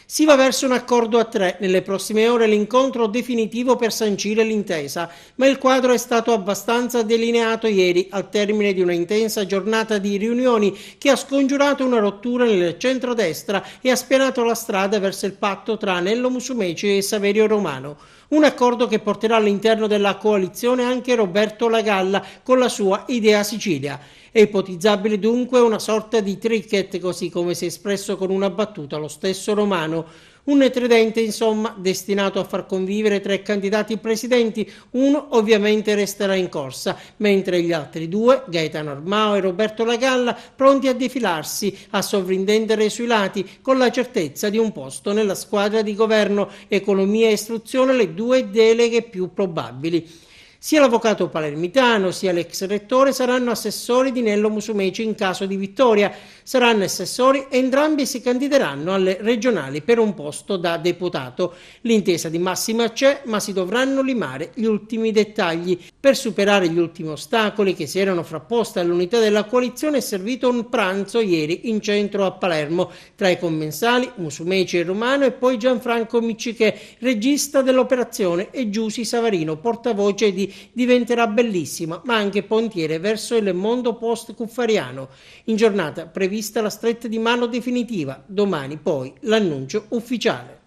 Si va verso un accordo a tre, nelle prossime ore l'incontro definitivo per sancire l'intesa, ma il quadro è stato abbastanza delineato ieri al termine di una intensa giornata di riunioni che ha scongiurato una rottura nel centrodestra e ha spianato la strada verso il patto tra Nello Musumeci e Saverio Romano. Un accordo che porterà all'interno della coalizione anche Roberto Lagalla con la sua Idea Sicilia. È ipotizzabile dunque una sorta di tricket, così come si è espresso con una battuta lo stesso Romano. Un tridente, insomma, destinato a far convivere tre candidati presidenti. Uno ovviamente resterà in corsa, mentre gli altri due, Gaetano Armao e Roberto Lagalla, pronti a defilarsi, a sovrintendere sui lati, con la certezza di un posto nella squadra di governo, economia e istruzione le due deleghe più probabili. Sia l'avvocato palermitano sia l'ex rettore saranno assessori di Nello Musumeci in caso di vittoria. Saranno assessori e entrambi si candideranno alle regionali per un posto da deputato. L'intesa di massima c'è, ma si dovranno limare gli ultimi dettagli. Per superare gli ultimi ostacoli che si erano frapposti all'unità della coalizione è servito un pranzo ieri in centro a Palermo tra i commensali Musumeci e Romano e poi Gianfranco Miccichè, regista dell'operazione, e Giusy Savarino, portavoce di Diventerà Bellissima, ma anche pontiere verso il mondo post-cuffariano. In giornata prevista la stretta di mano definitiva, domani poi l'annuncio ufficiale.